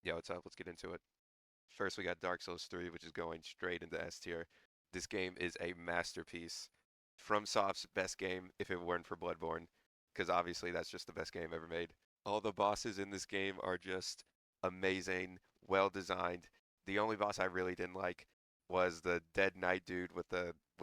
Yeah, what's up? Let's get into it. First, we got Dark Souls 3, which is going straight into S tier. This game is a masterpiece. FromSoft's best game if it weren't for Bloodborne, because obviously that's just the best game ever made. All the bosses in this game are just amazing, well designed. The only boss I really didn't like was the Dead Knight dude with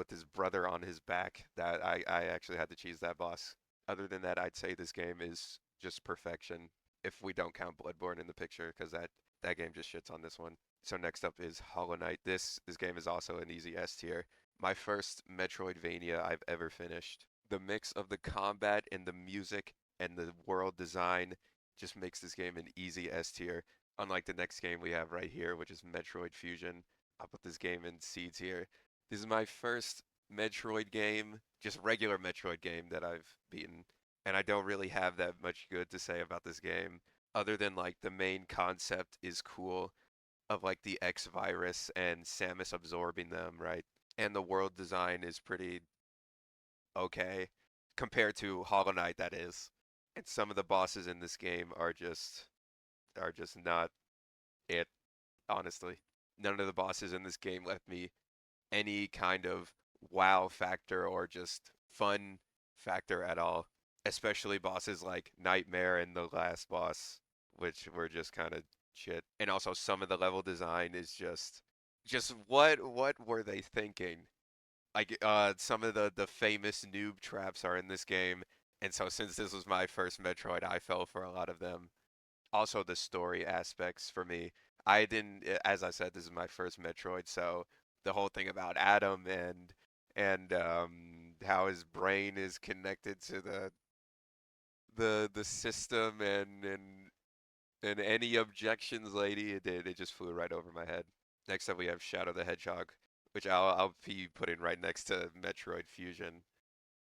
his brother on his back. That I actually had to cheese that boss. Other than that, I'd say this game is just perfection if we don't count Bloodborne in the picture, because that game just shits on this one. So next up is Hollow Knight. This game is also an easy S tier. My first Metroidvania I've ever finished. The mix of the combat and the music and the world design just makes this game an easy S tier. Unlike the next game we have right here, which is Metroid Fusion. I'll put this game in C tier. This is my first Metroid game, just regular Metroid game that I've beaten, and I don't really have that much good to say about this game other than like the main concept is cool of like the X virus and Samus absorbing them, right? And the world design is pretty okay compared to Hollow Knight, that is. And some of the bosses in this game are just not it, honestly. None of the bosses in this game left me any kind of wow factor or just fun factor at all. Especially bosses like Nightmare and the last boss, which were just kind of shit. And also some of the level design is just what were they thinking? Like some of the famous noob traps are in this game, and so since this was my first Metroid, I fell for a lot of them. Also the story aspects for me. I didn't, as I said, this is my first Metroid, so the whole thing about Adam and how his brain is connected to the system and any objections, lady, it just flew right over my head. Next up, we have Shadow the Hedgehog, which I'll be putting right next to Metroid Fusion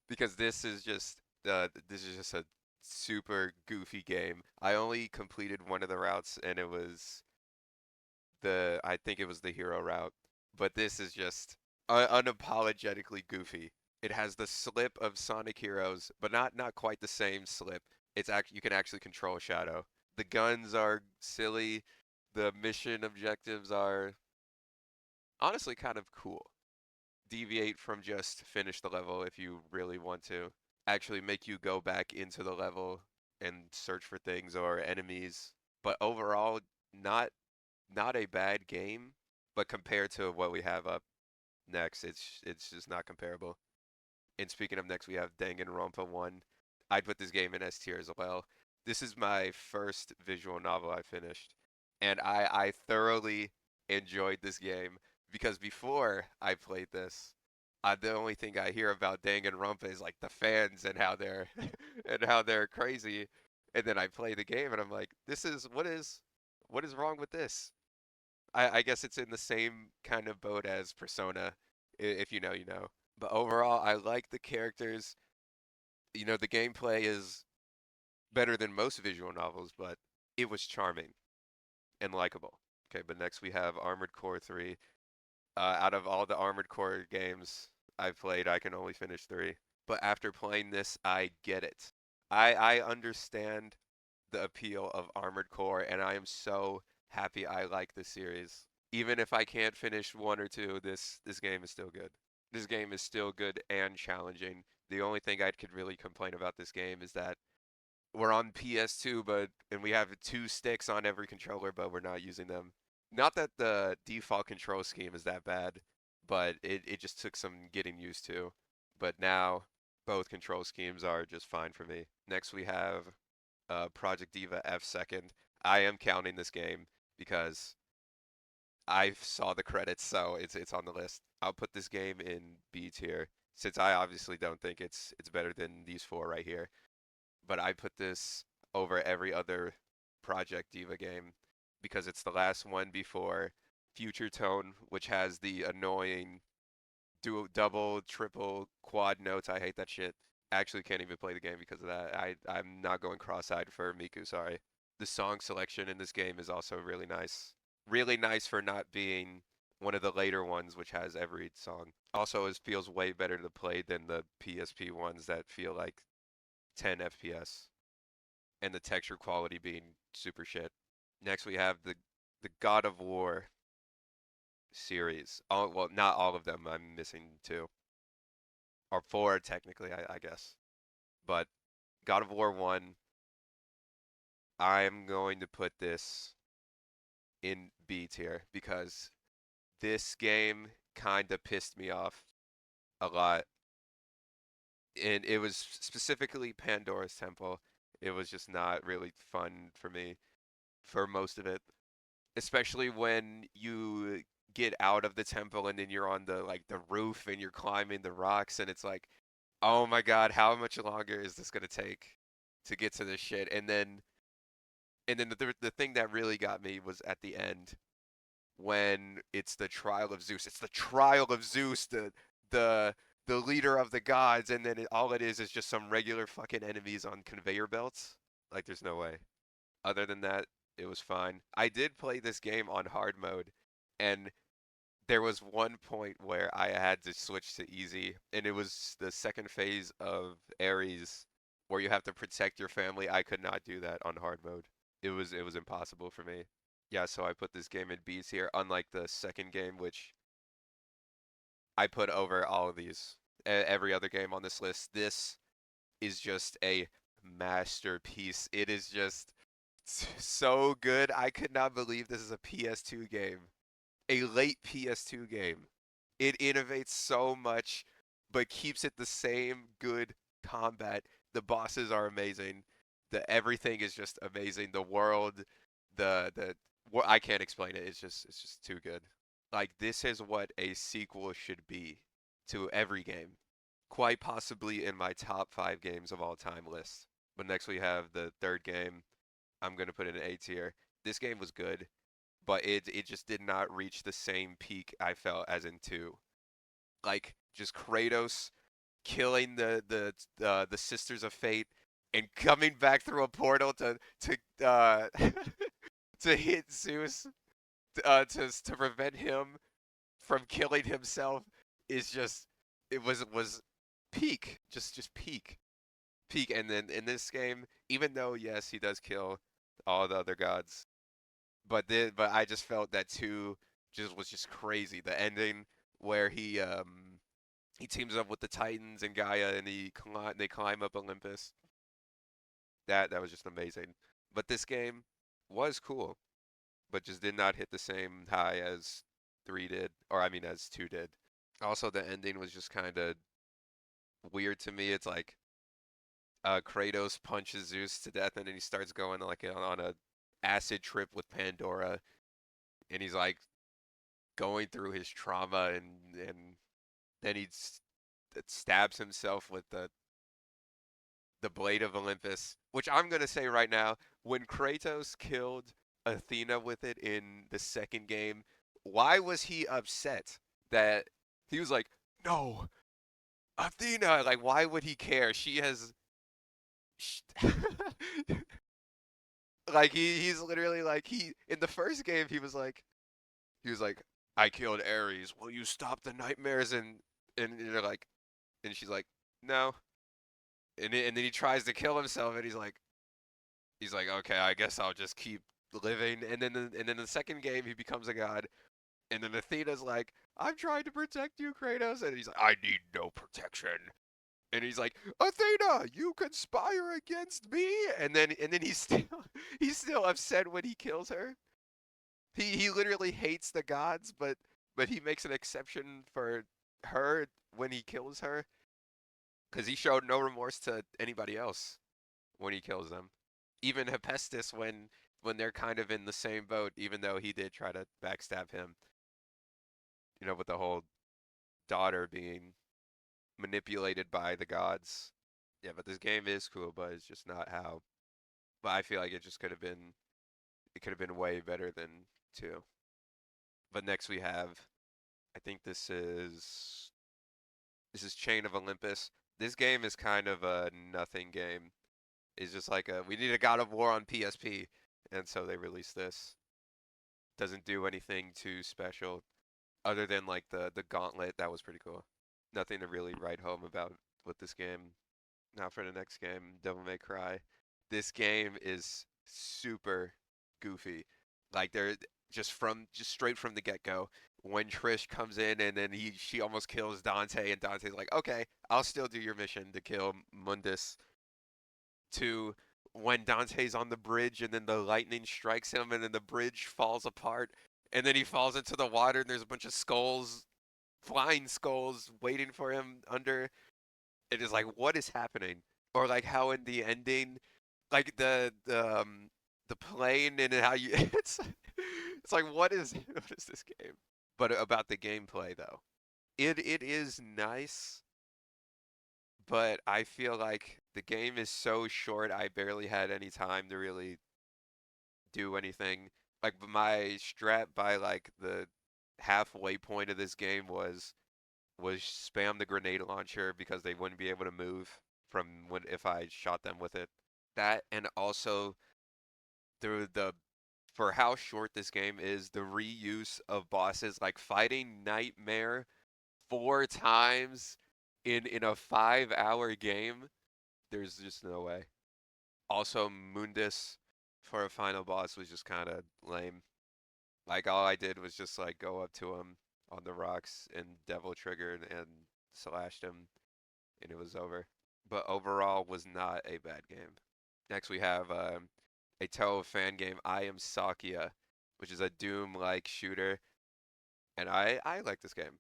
because this is just a super goofy game. I only completed one of the routes, and it was I think it was the hero route, but this is just unapologetically goofy. It has the slip of Sonic Heroes, but not quite the same slip. It's actually you can actually control Shadow. The guns are silly. The mission objectives are honestly kind of cool. Deviate from just finish the level if you really want to. Actually make you go back into the level and search for things or enemies. But overall, not not a bad game, but compared to what we have up next, it's just not comparable. And speaking of next, we have Danganronpa 1. I'd put this game in S tier as well. This is my first visual novel I finished, and I thoroughly enjoyed this game because before I played this, the only thing I hear about Danganronpa is like the fans and how they're and how they're crazy. And then I play the game and I'm like, this is what is wrong with this? I guess it's in the same kind of boat as Persona. If you know, you know. But overall, I like the characters. The gameplay is better than most visual novels, but it was charming and likable. Okay, but next we have Armored Core 3. Out of all the Armored Core games I've played, I can only finish 3. But after playing this, I get it. I understand the appeal of Armored Core, and I am so happy I like this series. Even if I can't finish 1 or 2, this game is still good. This game is still good and challenging. The only thing I could really complain about this game is that we're on PS2, and we have 2 sticks on every controller, but we're not using them. Not that the default control scheme is that bad, but it just took some getting used to. But now both control schemes are just fine for me. Next we have Project Diva F second. I am counting this game because I saw the credits, so it's on the list. I'll put this game in B tier since I obviously don't think it's better than these 4 right here. But I put this over every other Project Diva game because it's the last one before Future Tone, which has the annoying double, triple, quad notes. I hate that shit. Actually can't even play the game because of that. I'm not going cross-eyed for Miku, sorry. The song selection in this game is also really nice. Really nice for not being one of the later ones which has every song. Also, it feels way better to play than the PSP ones that feel like 10 FPS and the texture quality being super shit. Next we have the God of War series. Oh, well, not all of them. I'm missing two or four technically, I guess. But God of War 1, I'm going to put this in B tier because this game kind of pissed me off a lot. And it was specifically Pandora's Temple. It was just not really fun for me for most of it, especially when you get out of the temple and then you're on the roof and you're climbing the rocks and it's like, "Oh my God, how much longer is this going to take to get to this shit?" And then the thing that really got me was at the end when it's the trial of Zeus. It's the trial of Zeus, the the leader of the gods, and then all it is just some regular fucking enemies on conveyor belts. Like, there's no way. Other than that, it was fine. I did play this game on hard mode, and there was one point where I had to switch to easy, and it was the second phase of Ares, where you have to protect your family. I could not do that on hard mode. It was impossible for me. Yeah, so I put this game in B's here, unlike the second game, which I put over all of these. Every other game on this list. This is just a masterpiece. It is just so good. I could not believe this is a PS2 game, a late PS2 game. It innovates so much, but keeps it the same good combat. The bosses are amazing. The everything is just amazing. The world, the I can't explain it. It's just too good. Like, this is what a sequel should be to every game. Quite possibly in my top 5 games of all time list. But next we have the third game. I'm gonna put it in A tier. This game was good, but it just did not reach the same peak I felt as in two. Like, just Kratos killing the Sisters of Fate and coming back through a portal to to hit Zeus to prevent him from killing himself is just it was peak, just peak. And then in this game, even though yes, he does kill all the other gods, but I just felt that two just was just crazy. The ending where he teams up with the Titans and Gaia and they climb up Olympus. That was just amazing. But this game was cool, but just did not hit the same high as 3 did, or I mean as 2 did. Also, the ending was just kind of weird to me. It's like Kratos punches Zeus to death, and then he starts going like on a acid trip with Pandora, and he's like going through his trauma, and then stabs himself with the blade of Olympus. Which I'm gonna say right now, when Kratos killed Athena with it in the second game, why was he upset that he was like, no, Athena? Like, why would he care? She has. Sh Like, he's literally like he in the first game he was like, I killed Ares. Will you stop the nightmares? And they're like, and she's like, no. And then he tries to kill himself, and he's like, okay, I guess I'll just keep living. And then the second game he becomes a god, and then Athena's like, I'm trying to protect you, Kratos, and he's like, I need no protection. And he's like, Athena, you conspire against me. And then he's still he's still upset when he kills her. He literally hates the gods, but he makes an exception for her when he kills her because he showed no remorse to anybody else when he kills them. Even Hephaestus when they're kind of in the same boat, even though he did try to backstab him, with the whole daughter being manipulated by the gods. Yeah, but this game is cool, but it's just not how. But I feel like it could have been way better than two. But next we have, I think this is Chain of Olympus. This game is kind of a nothing game. It's just like we need a God of War on PSP, and so they released this. Doesn't do anything too special other than like the gauntlet. That was pretty cool. Nothing to really write home about with this game. Now for the next game, Devil May Cry. This game is super goofy. Like they're just straight from the get-go. When Trish comes in and then she almost kills Dante, and Dante's like, "Okay, I'll still do your mission to kill Mundus." To when Dante's on the bridge and then the lightning strikes him and then the bridge falls apart and then he falls into the water and there's a bunch of skulls, flying skulls waiting for him under. It is like, what is happening? Or like how in the ending, like the plane and how you it's like what is this game? But about the gameplay though, it is nice, but I feel like the game is so short. I barely had any time to really do anything. Like my strat by like the halfway point of this game was spam the grenade launcher because they wouldn't be able to move from when if I shot them with it. That and also the for how short this game is, the reuse of bosses like fighting Nightmare 4 times in a 5 hour game. There's just no way. Also, Mundus for a final boss was just kind of lame. Like all I did was just like go up to him on the rocks and devil triggered and slashed him, and it was over. But overall, was not a bad game. Next, we have a Toho fan game, I Am Sakia, which is a Doom-like shooter, and I like this game.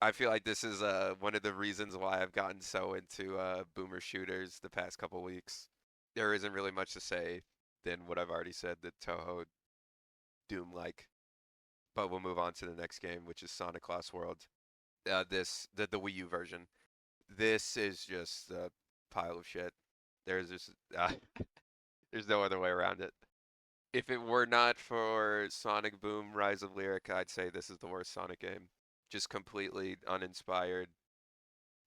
I feel like this is one of the reasons why I've gotten so into boomer shooters the past couple weeks. There isn't really much to say than what I've already said, the Toho Doom-like. But we'll move on to the next game, which is Sonic Lost World. The Wii U version. This is just a pile of shit. There's just there's no other way around it. If it were not for Sonic Boom Rise of Lyric, I'd say this is the worst Sonic game. Just completely uninspired,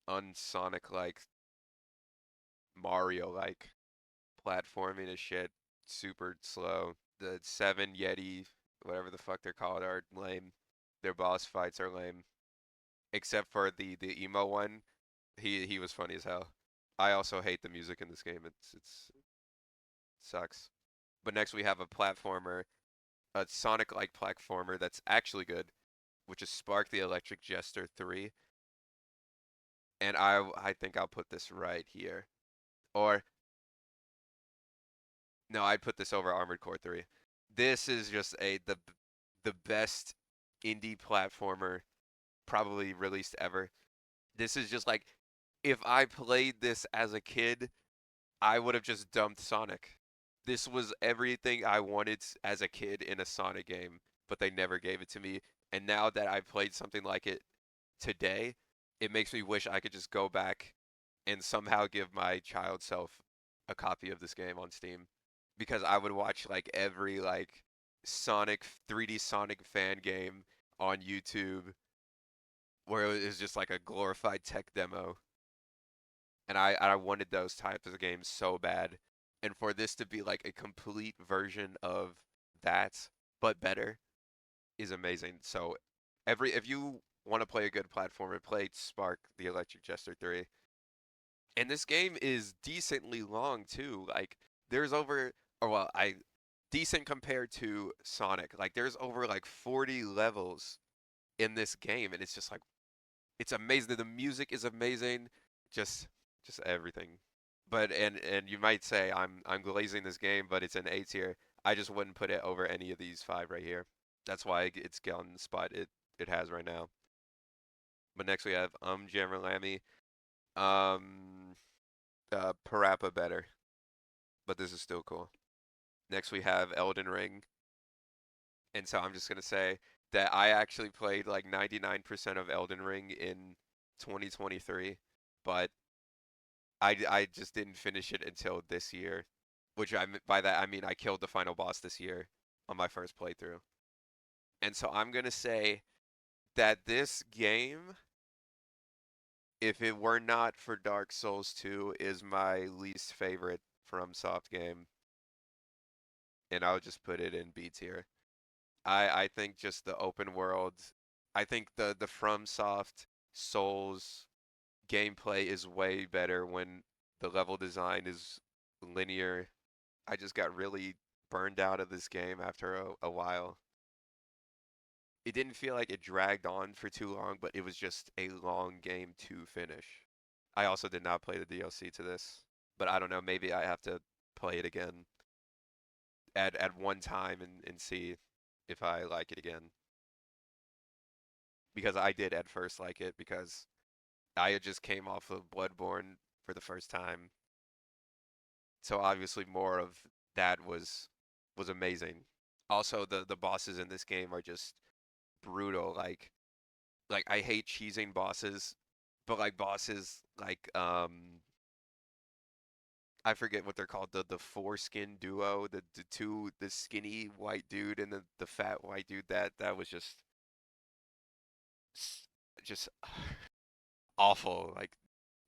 unsonic like, Mario like. Platforming is shit, super slow. The seven Yeti, whatever the fuck they're called, are lame. Their boss fights are lame. Except for the emo one, he was funny as hell. I also hate the music in this game. It's sucks. But next we have a platformer, a Sonic-like platformer that's actually good, which is Spark the Electric Jester 3. And I think I'll put this right here. Or no, I'd put this over Armored Core 3. This is just the best indie platformer probably released ever. This is just like, if I played this as a kid, I would have just dumped Sonic. This was everything I wanted as a kid in a Sonic game, but they never gave it to me. And now that I've played something like it today, it makes me wish I could just go back and somehow give my child self a copy of this game on Steam, because I would watch like every like Sonic 3D Sonic fan game on YouTube where it was just like a glorified tech demo, and I wanted those types of games so bad. And for this to be like a complete version of that, but better, is amazing. So if you want to play a good platformer, play Spark the Electric Jester 3. And this game is decently long too. Like there's over, or well, I decent compared to Sonic. Like there's over like 40 levels in this game, and it's just like, it's amazing. The music is amazing, just just everything. But and you might say I'm glazing this game, but it's an A tier. I just wouldn't put it over any of these five right here. That's why it's gotten the spot it has right now. But next we have Jammerlammy, um Parappa better, but this is still cool. Next we have Elden Ring, and so I'm just gonna say that I actually played like 99% of Elden Ring in 2023, but I just didn't finish it until this year, which by that I mean I killed the final boss this year on my first playthrough. And so I'm gonna say that this game, if it were not for Dark Souls 2, is my least favorite FromSoft game, and I'll just put it in B tier. I think just the open world, I think the FromSoft Souls gameplay is way better when the level design is linear. I just got really burned out of this game after a while. It didn't feel like it dragged on for too long, but it was just a long game to finish. I also did not play the DLC to this, but I don't know, maybe I have to play it again at one time and see if I like it again. Because I did at first like it because I had just came off of Bloodborne for the first time. So obviously more of that was amazing. Also the bosses in this game are just brutal. Like I hate cheesing bosses, but like bosses like I forget what they're called, the foreskin duo, the skinny white dude and the fat white dude, that was just awful, like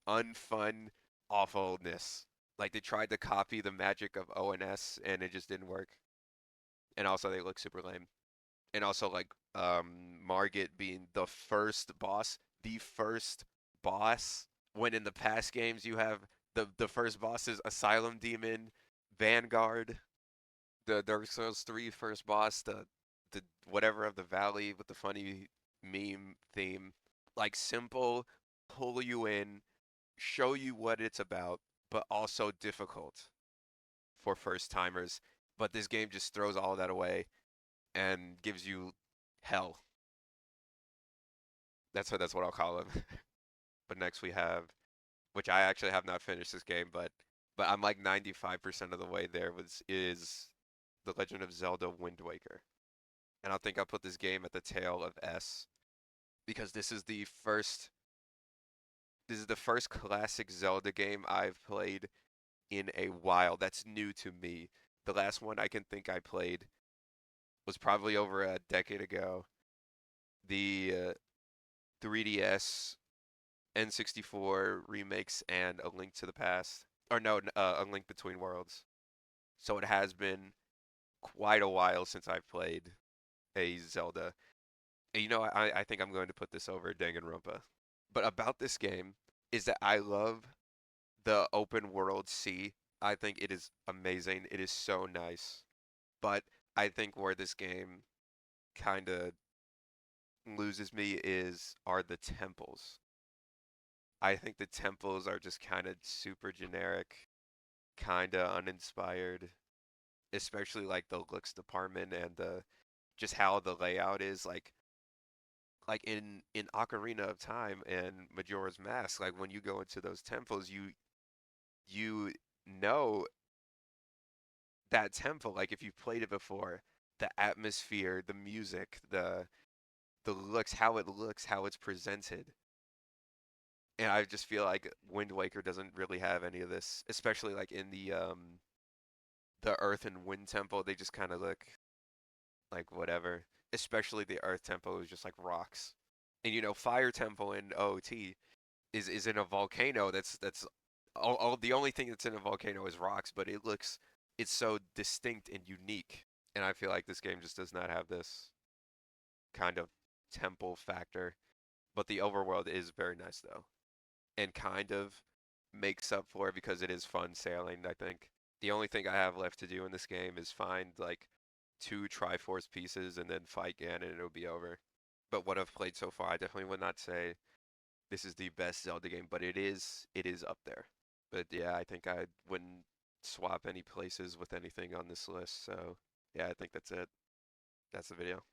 unfun awfulness. Like they tried to copy the magic of ONS and it just didn't work. And also they look super lame. And also like Margit being the first boss when in the past games you have the first boss is Asylum Demon, Vanguard, the Dark Souls 3 first boss, the whatever of the valley with the funny meme theme. Like simple, pull you in, show you what it's about, but also difficult for first timers. But this game just throws all that away and gives you hell. That's what I'll call it. But next we have, which I actually have not finished this game, but I'm like 95% of the way there was is The Legend of Zelda Wind Waker. And I think I'll put this game at the tail of S because this is the first classic Zelda game I've played in a while. That's new to me. The last one I can think I played was probably over a decade ago. The 3DS, N64 remakes, and A Link to the Past. Or no, A Link Between Worlds. So it has been quite a while since I've played a Zelda. And I think I'm going to put this over Danganronpa. But about this game is that I love the open world sea. I think it is amazing. It is so nice. But I think where this game kind of loses me is are the temples. I think the temples are just kind of super generic, kind of uninspired, especially like the looks department and the just how the layout is like in Ocarina of Time and Majora's Mask, like when you go into those temples, you know that temple, like if you've played it before, the atmosphere, the music, the looks, how it's presented. And I just feel like Wind Waker doesn't really have any of this, especially like in the Earth and Wind Temple, they just kind of look like whatever. Especially the Earth Temple is just like rocks. And Fire Temple in OOT is in a volcano that's all the only thing that's in a volcano is rocks, but it's so distinct and unique. And I feel like this game just does not have this kind of temple factor. But the overworld is very nice though, and kind of makes up for it because it is fun sailing, I think. The only thing I have left to do in this game is find like two Triforce pieces and then fight Ganon and it'll be over. But what I've played so far, I definitely would not say this is the best Zelda game, but it is up there. But yeah, I think I wouldn't swap any places with anything on this list. So yeah, I think that's it. That's the video.